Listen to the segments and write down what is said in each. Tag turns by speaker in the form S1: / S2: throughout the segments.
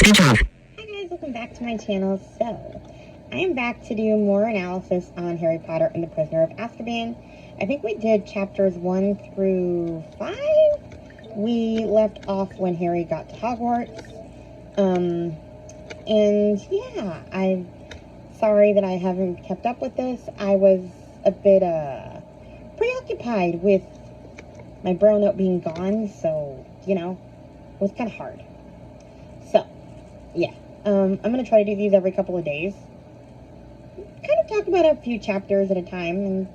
S1: Speech off.
S2: Hi guys, welcome back to my channel. So, I am back to do more analysis on Harry Potter and the Prisoner of Azkaban. I think we did chapters 1 through 5. We left off when Harry got to Hogwarts. And yeah, I'm sorry that I haven't kept up with this. I was a bit, preoccupied with my Braille note being gone, so, you know, it was kind of hard. So, yeah, I'm going to try to do these every couple of days. Kind of talk about a few chapters at a time, and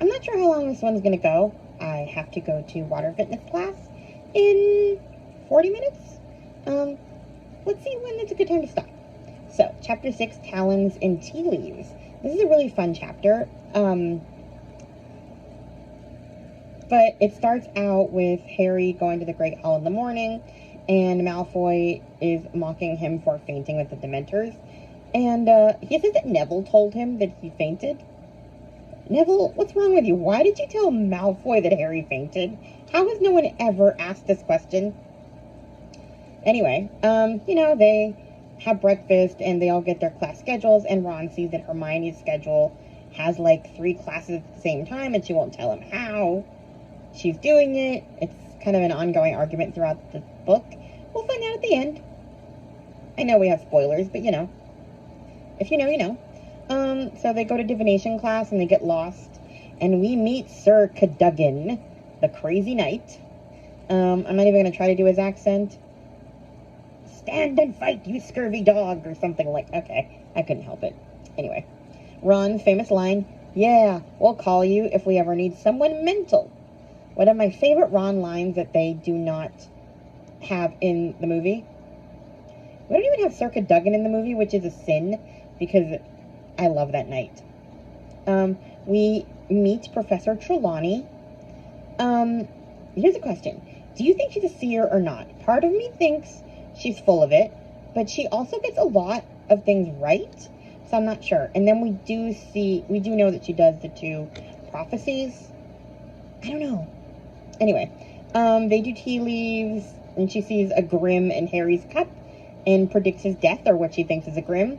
S2: I'm not sure how long this one's going to go. I have to go to water fitness class in 40 minutes. Let's see when it's a good time to stop. So, chapter 6, Talons and Tea Leaves. This is a really fun chapter. But it starts out with Harry going to the Great Hall in the morning, and Malfoy is mocking him for fainting with the Dementors. And he says that Neville told him that he fainted. Neville, what's wrong with you? Why did you tell Malfoy that Harry fainted? How has no one ever asked this question? Anyway, you know, they have breakfast and they all get their class schedules, and Ron sees that Hermione's schedule has like 3 classes at the same time, and she won't tell him how she's doing it. It's kind of an ongoing argument throughout the book. We'll find out at the end. I know we have spoilers, but you know. If you know, you know. So they go to divination class and they get lost. And we meet Sir Cadogan, the crazy knight. I'm not even going to try to do his accent. Stand and fight, you scurvy dog, or something like... Okay, I couldn't help it. Anyway. Ron's famous line, yeah, we'll call you if we ever need someone mental. One of my favorite Ron lines that they do not have in the movie. We don't even have Sir Cadogan in the movie, which is a sin, because I love that knight. We meet Professor Trelawney. Here's a question. Do you think she's a seer or not? Part of me thinks she's full of it, but she also gets a lot of things right, so I'm not sure. And then we do know that she does the 2 prophecies. I don't know. Anyway, they do tea leaves, and she sees a Grim in Harry's cup and predicts his death, or what she thinks is a Grim.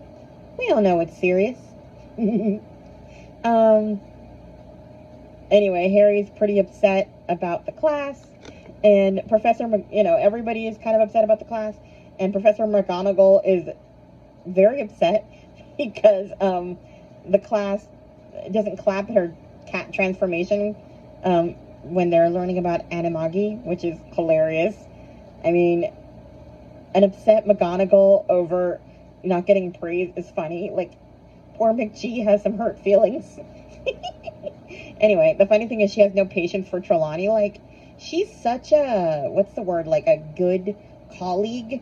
S2: We all know it's serious. Anyway, Harry's pretty upset about the class, and everybody is kind of upset about the class, and Professor McGonagall is very upset because the class doesn't clap at her cat transformation when they're learning about animagi, which is hilarious. I mean, an upset McGonagall over not getting praise is funny. Like, poor McGee has some hurt feelings. Anyway, the funny thing is she has no patience for Trelawney. Like, she's such a, what's the word, like a good colleague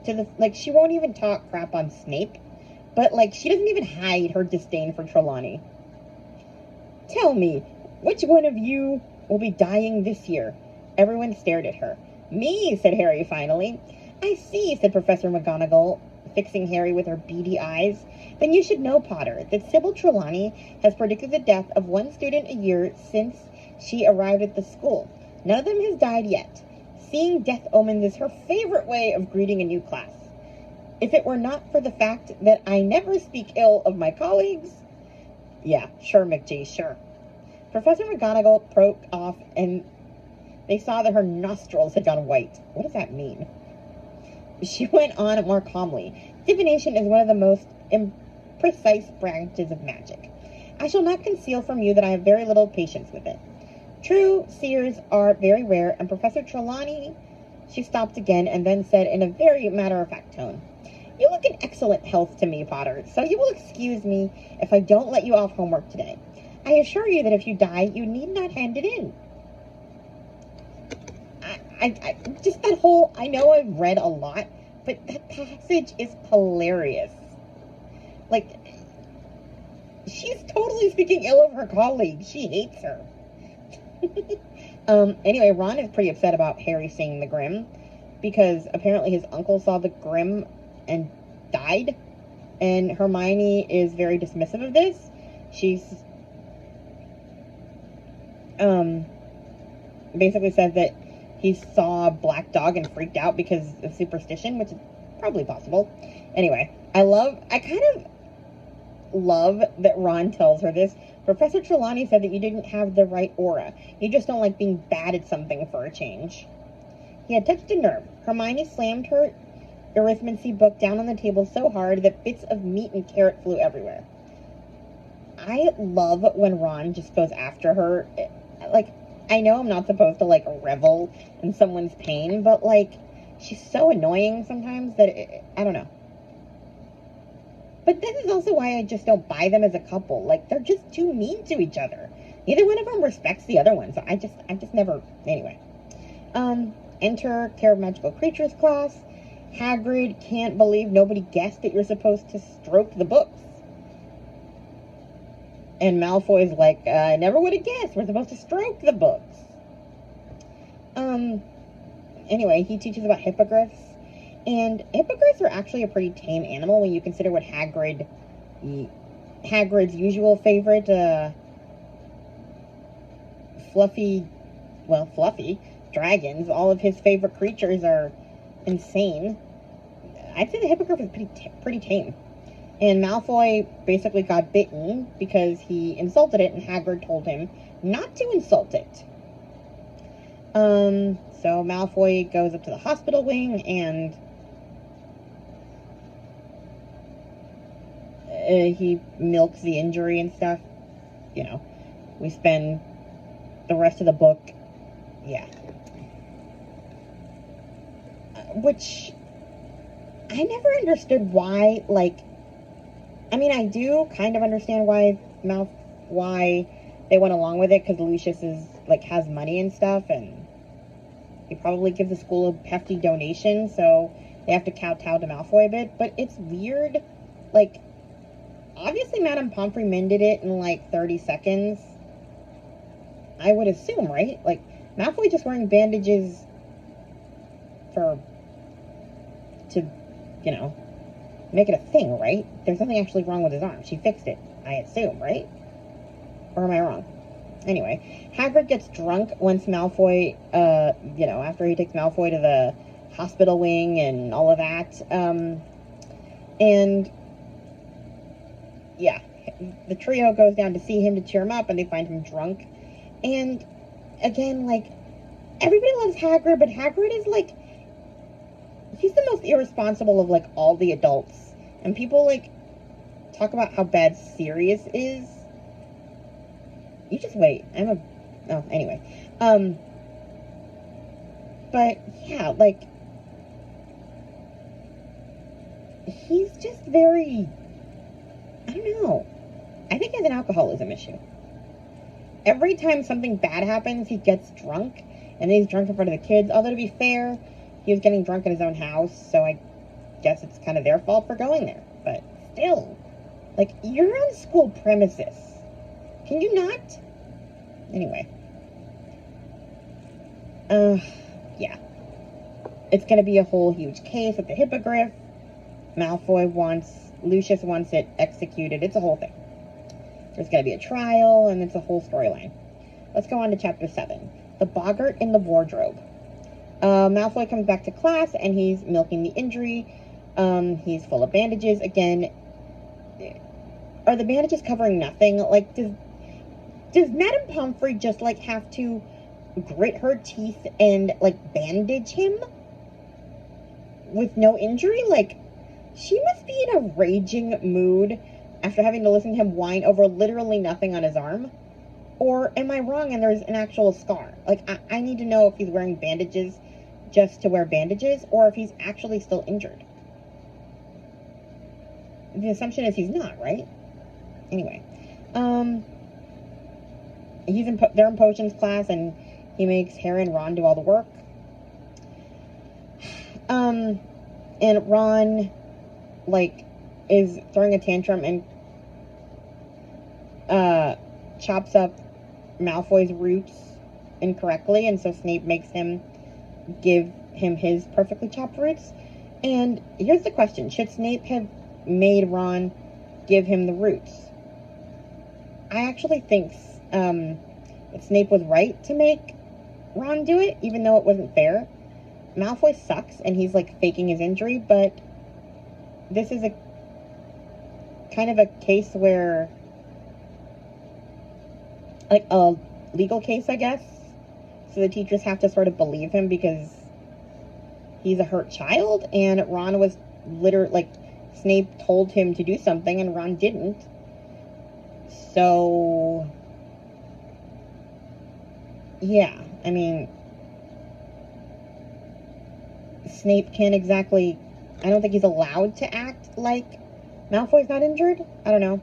S2: to the, like, she won't even talk crap on Snape, but like, she doesn't even hide her disdain for Trelawney. Tell me, which one of you will be dying this year? Everyone stared at her. Me, said Harry finally. I see, said Professor McGonagall, fixing Harry with her beady eyes. Then you should know, Potter, that Sybil Trelawney has predicted the death of 1 student a year since she arrived at the school. None of them has died yet. Seeing death omens is her favorite way of greeting a new class. If it were not for the fact that I never speak ill of my colleagues... Yeah, sure, McGee, sure. Professor McGonagall broke off, and they saw that her nostrils had gone white. What does that mean? She went on more calmly. Divination is one of the most imprecise branches of magic. I shall not conceal from you that I have very little patience with it. True, seers are very rare, and Professor Trelawney... She stopped again and then said in a very matter-of-fact tone, You look in excellent health to me, Potter, so you will excuse me if I don't let you off homework today. I assure you that if you die, you need not hand it in. I just that whole, I know I've read a lot, but that passage is hilarious. Like, she's totally speaking ill of her colleague. She hates her. Anyway, Ron is pretty upset about Harry seeing the Grim, because apparently his uncle saw the Grim and died, and Hermione is very dismissive of this. She's basically said that he saw a black dog and freaked out because of superstition, which is probably possible. Anyway, I kind of love that Ron tells her this. Professor Trelawney said that you didn't have the right aura. You just don't like being bad at something for a change. He had touched a nerve. Hermione slammed her arithmancy book down on the table so hard that bits of meat and carrot flew everywhere. I love when Ron just goes after her. Like, I know I'm not supposed to, like, revel in someone's pain, but, like, she's so annoying sometimes that, I don't know. But this is also why I just don't buy them as a couple. Like, they're just too mean to each other. Neither one of them respects the other one, so I just never, anyway. Enter Care of Magical Creatures class. Hagrid can't believe nobody guessed that you're supposed to stroke the books. And Malfoy's like, I never would have guessed. We're supposed to stroke the books. Anyway, he teaches about hippogriffs. And hippogriffs are actually a pretty tame animal when you consider what Hagrid's usual favorite, fluffy dragons. All of his favorite creatures are insane. I'd say the hippogriff is pretty tame. And Malfoy basically got bitten because he insulted it, and Hagrid told him not to insult it. So Malfoy goes up to the hospital wing, and he milks the injury and stuff. You know, we spend the rest of the book, yeah. Which, I never understood why, like, I mean, I do kind of understand why they went along with it, because Lucius has money and stuff, and he probably gives the school a hefty donation, so they have to kowtow to Malfoy a bit, but it's weird, like, obviously Madame Pomfrey mended it in, 30 seconds, I would assume, right? Like, Malfoy just wearing bandages to, make it a thing, right? There's nothing actually wrong with his arm. She fixed it, I assume, right? Or am I wrong? Anyway, Hagrid gets drunk once Malfoy, after he takes Malfoy to the hospital wing and all of that. And, yeah, the trio goes down to see him to cheer him up, and they find him drunk. And, again, everybody loves Hagrid, but Hagrid is, he's the most irresponsible of, all the adults. And people, talk about how bad Sirius is. You just wait. Anyway. But, yeah, he's just very, I don't know. I think he has an alcoholism issue. Every time something bad happens, he gets drunk. And then he's drunk in front of the kids. Although, to be fair, he was getting drunk in his own house, so I guess it's kind of their fault for going there. But still, you're on school premises. Can you not? Anyway. Yeah. It's going to be a whole huge case with the hippogriff. Lucius wants it executed. It's a whole thing. There's going to be a trial, and it's a whole storyline. Let's go on to Chapter 7. The Boggart in the Wardrobe. Malfoy comes back to class, and he's milking the injury. He's full of bandages. Again, are the bandages covering nothing? Does Madame Pomfrey just, have to grit her teeth and, bandage him? With no injury? She must be in a raging mood after having to listen to him whine over literally nothing on his arm. Or am I wrong and there's an actual scar? I need to know if he's wearing bandages just to wear bandages, or if he's actually still injured. The assumption is he's not, right? Anyway. They're in potions class, and he makes Harry and Ron do all the work. And Ron, is throwing a tantrum and, chops up Malfoy's roots incorrectly, and so Snape makes him give him his perfectly chopped roots. And here's the question. Should Snape have made Ron give him the roots? I actually think that Snape was right to make Ron do it, even though it wasn't fair. Malfoy sucks, and he's, faking his injury, but this is a kind of a case where, like a legal case, I guess. So the teachers have to sort of believe him because he's a hurt child, and Ron was literally, like, Snape told him to do something and Ron didn't. So, yeah, I mean, Snape can't exactly, I don't think he's allowed to act like Malfoy's not injured. I don't know.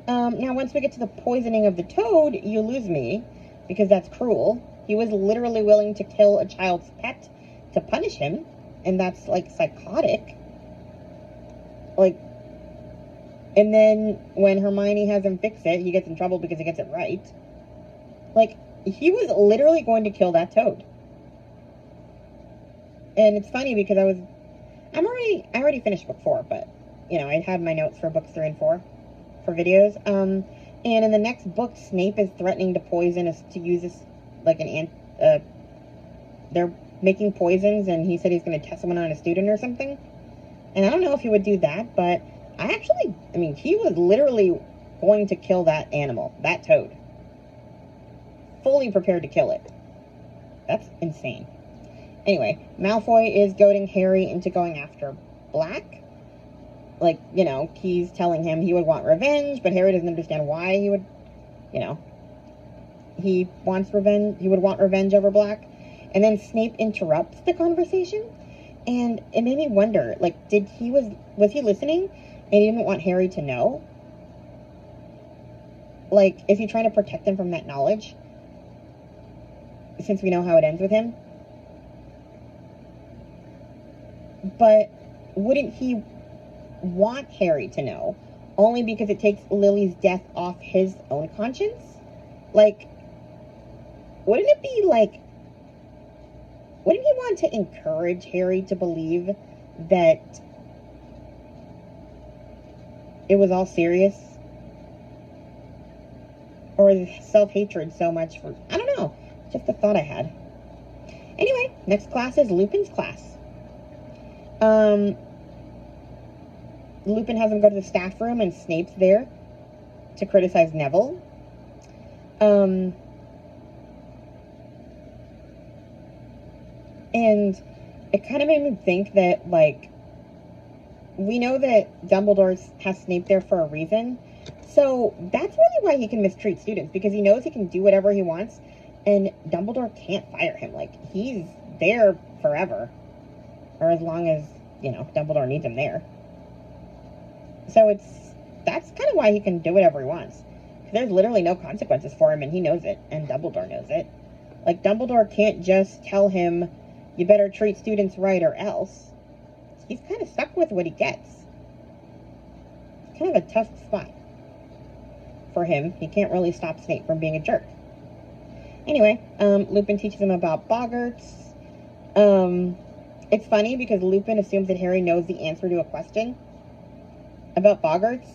S2: Now, once we get to the poisoning of the toad, you lose me, because that's cruel. He was literally willing to kill a child's pet to punish him, and that's, like, psychotic. Like, and then when Hermione has him fix it, he gets in trouble because he gets it right. Like, he was literally going to kill that toad. And it's funny because I already finished book 4, but, you know, I had my notes for books 3 and 4 for videos. And in the next book, Snape is threatening to poison us, to use this, like, they're making poisons, and he said he's going to test one on a student or something. And I don't know if he would do that, but I mean, he was literally going to kill that animal, that toad. Fully prepared to kill it. That's insane. Anyway, Malfoy is goading Harry into going after Black. Like, you know, he's telling him he would want revenge, but Harry doesn't understand why he would, you know, he wants revenge, he would want revenge over Black. And then Snape interrupts the conversation, and it made me wonder, like, was he listening and he didn't want Harry to know? Like, is he trying to protect him from that knowledge? Since we know how it ends with him. But wouldn't he want Harry to know? Only because it takes Lily's death off his own conscience? Like, wouldn't it be like, wouldn't he want to encourage Harry to believe that it was all serious? Or is self-hatred so much for, I don't know, just a thought I had. Anyway, next class is Lupin's class. Lupin has him go to the staff room, and Snape's there to criticize Neville. And it kind of made me think that, like, we know that Dumbledore has Snape there for a reason. So that's really why he can mistreat students, because he knows he can do whatever he wants, and Dumbledore can't fire him. Like, he's there forever. Or as long as, you know, Dumbledore needs him there. So that's kind of why he can do whatever he wants. Because there's literally no consequences for him, and he knows it, and Dumbledore knows it. Like, Dumbledore can't just tell him, you better treat students right or else. He's kind of stuck with what he gets. It's kind of a tough spot for him. He can't really stop Snape from being a jerk. Anyway, Lupin teaches him about boggarts. It's funny because Lupin assumes that Harry knows the answer to a question about boggarts.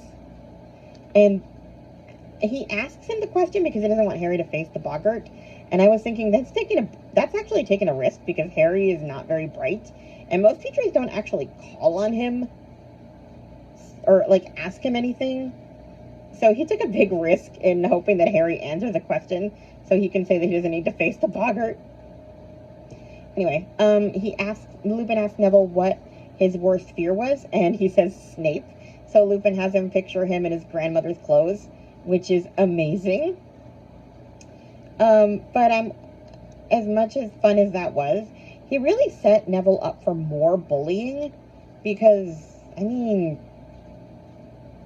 S2: And he asks him the question because he doesn't want Harry to face the boggart. And I was thinking, that's actually taking a risk, because Harry is not very bright. And most teachers don't actually call on him or, like, ask him anything. So he took a big risk in hoping that Harry answers the question so he can say that he doesn't need to face the boggart. Anyway, Lupin asked Neville what his worst fear was, and he says Snape. So Lupin has him picture him in his grandmother's clothes, which is amazing. But as much as fun as that was, he really set Neville up for more bullying, because, I mean,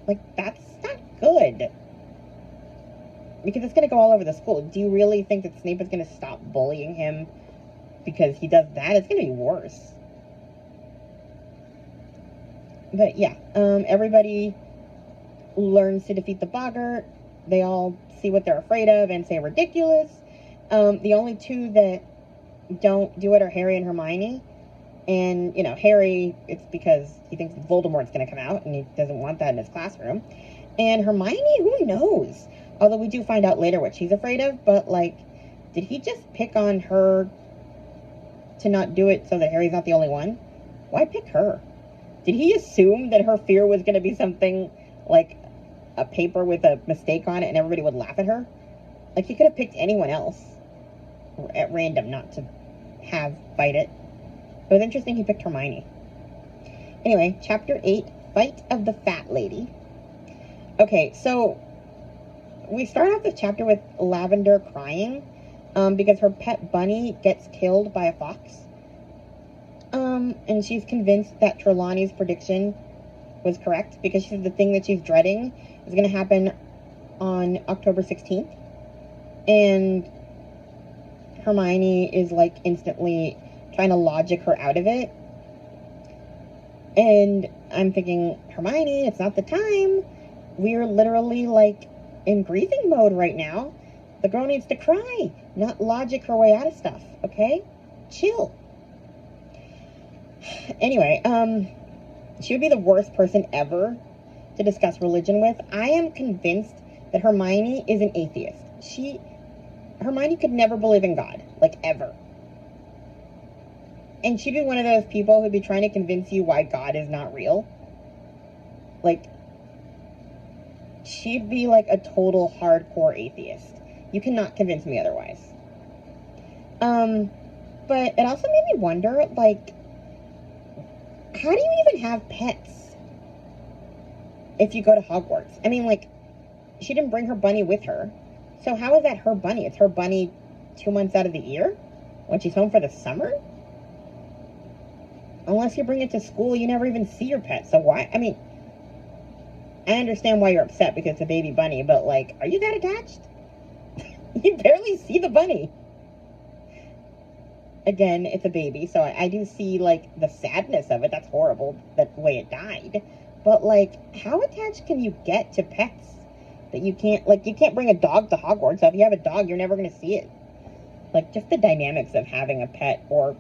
S2: like, that's not good. Because it's going to go all over the school. Do you really think that Snape is going to stop bullying him because he does that? It's going to be worse. But yeah, everybody learns to defeat the boggart. They all see what they're afraid of and say ridiculous. The only two that don't do it are Harry and Hermione. And, you know, Harry, it's because he thinks Voldemort's going to come out, and he doesn't want that in his classroom. And Hermione, who knows? Although we do find out later what she's afraid of, but, like, did he just pick on her to not do it so that Harry's not the only one? Why pick her? Did he assume that her fear was going to be something like a paper with a mistake on it and everybody would laugh at her? Like, he could have picked anyone else at random not to have fight it. It was interesting he picked Hermione. Anyway, chapter 8, Fight of the Fat Lady. Okay, so we start off the chapter with Lavender crying because her pet bunny gets killed by a fox. And she's convinced that Trelawney's prediction was correct because she's the thing that she's dreading is going to happen on October 16th. And Hermione is like instantly trying to logic her out of it. And I'm thinking, Hermione, it's not the time. We're literally like in grieving mode right now. The girl needs to cry, not logic her way out of stuff, okay? Chill. Anyway, she would be the worst person ever to discuss religion with. I am convinced that Hermione is an atheist. Hermione could never believe in God, like ever. And she'd be one of those people who'd be trying to convince you why God is not real. Like, she'd be like a total hardcore atheist. You cannot convince me otherwise. But it also made me wonder, like, how do you even have pets if you go to Hogwarts? I mean, like, she didn't bring her bunny with her. So how is that her bunny? It's her bunny 2 months out of the year when she's home for the summer? Unless you bring it to school, you never even see your pet. So why? I mean, I understand why you're upset because it's a baby bunny, but, like, are you that attached? You barely see the bunny. Again, it's a baby, so I do see, like, the sadness of it. That's horrible, that way it died. But, like, how attached can you get to pets that you can't, like, you can't bring a dog to Hogwarts. So if you have a dog, you're never going to see it. Like, just the dynamics of having a pet or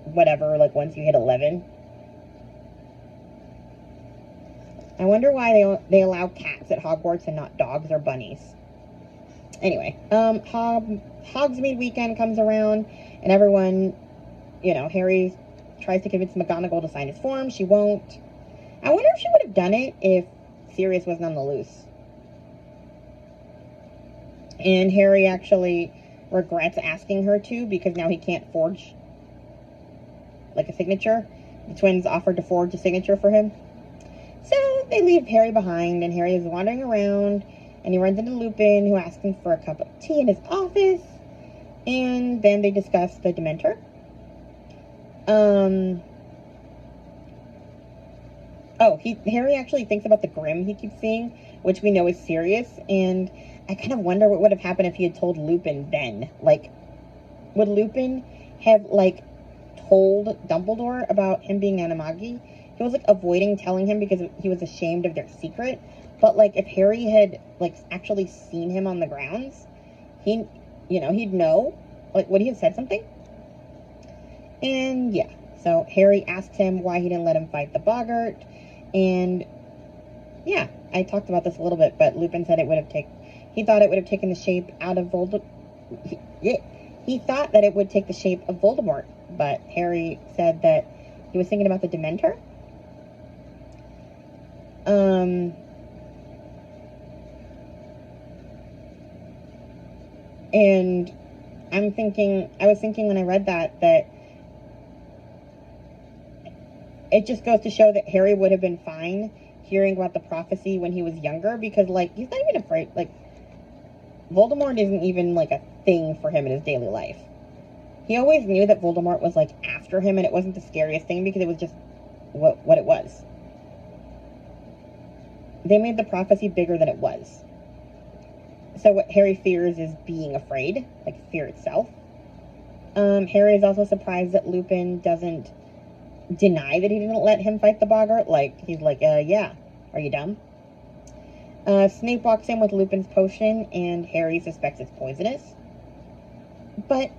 S2: whatever, like, once you hit 11. I wonder why they allow cats at Hogwarts and not dogs or bunnies. Anyway, Hogsmeade weekend comes around, and everyone, you know, Harry tries to convince McGonagall to sign his form. She won't. I wonder if she would have done it if Sirius wasn't on the loose. And Harry actually regrets asking her to because now he can't forge, like, a signature. The twins offered to forge a signature for him. So they leave Harry behind, and Harry is wandering around, and he runs into Lupin, who asks him for a cup of tea in his office, and then they discuss the Dementor. Harry actually thinks about the Grim he keeps seeing, which we know is Sirius, and I kind of wonder what would have happened if he had told Lupin then. Like, would Lupin have, like, told Dumbledore about him being Animagi? He was, like, avoiding telling him because he was ashamed of their secret. But, like, if Harry had, like, actually seen him on the grounds, he'd know. Like, would he have said something? And, yeah. So, Harry asks him why he didn't let him fight the Boggart. And, yeah, I talked about this a little bit, but Lupin said he thought it would have taken the shape out of Voldemort. He thought that it would take the shape of Voldemort. But Harry said that he was thinking about the Dementor. And I was thinking when I read that it just goes to show that Harry would have been fine hearing about the prophecy when he was younger, because, like, he's not even afraid, like, Voldemort isn't even, like, a thing for him in his daily life. He always knew that Voldemort was, like, after him, and it wasn't the scariest thing because it was just what it was. They made the prophecy bigger than it was. So what Harry fears is being afraid, like fear itself. Harry is also surprised that Lupin doesn't deny that he didn't let him fight the Boggart. Like, he's like, yeah, are you dumb? Snape walks in with Lupin's potion, and Harry suspects it's poisonous. But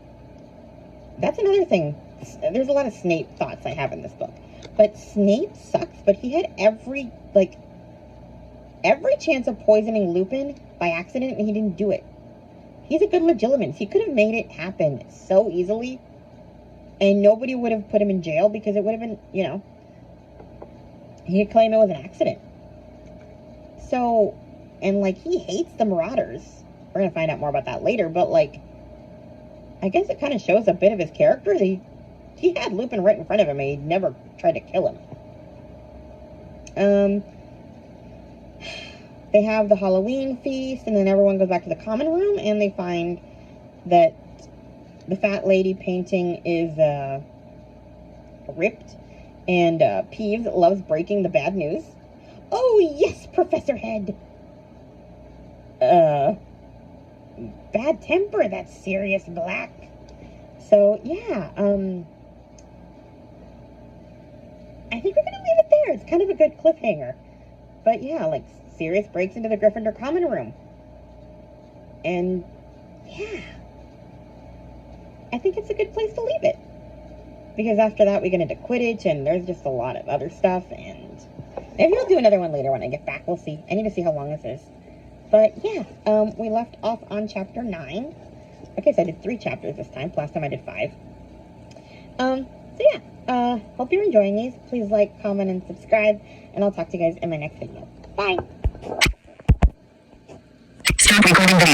S2: that's another thing. There's a lot of Snape thoughts I have in this book. But Snape sucks, but he had every chance of poisoning Lupin by accident, and he didn't do it. He's a good Legilimens. He could have made it happen so easily. And nobody would have put him in jail because it would have been, you know, he could claim it was an accident. So, and, like, he hates the Marauders. We're going to find out more about that later, but, like, I guess it kind of shows a bit of his character. He had Lupin right in front of him, and he never tried to kill him. They have the Halloween feast, and then everyone goes back to the common room, and they find that the fat lady painting is ripped, and Peeves loves breaking the bad news. Oh, yes, Professor Head! Bad temper, that's Sirius Black. So, yeah, I think we're gonna leave it there. It's kind of a good cliffhanger. But yeah, like, Sirius breaks into the Gryffindor common room. And, yeah, I think it's a good place to leave it. Because after that, we get into Quidditch, and there's just a lot of other stuff, and maybe I'll do another one later when I get back. We'll see. I need to see how long this is. But, yeah, we left off on Chapter 9. Okay, so I did 3 chapters this time. Last time I did 5. So, yeah, hope you're enjoying these. Please like, comment, and subscribe, and I'll talk to you guys in my next video. Bye! Stop recording video.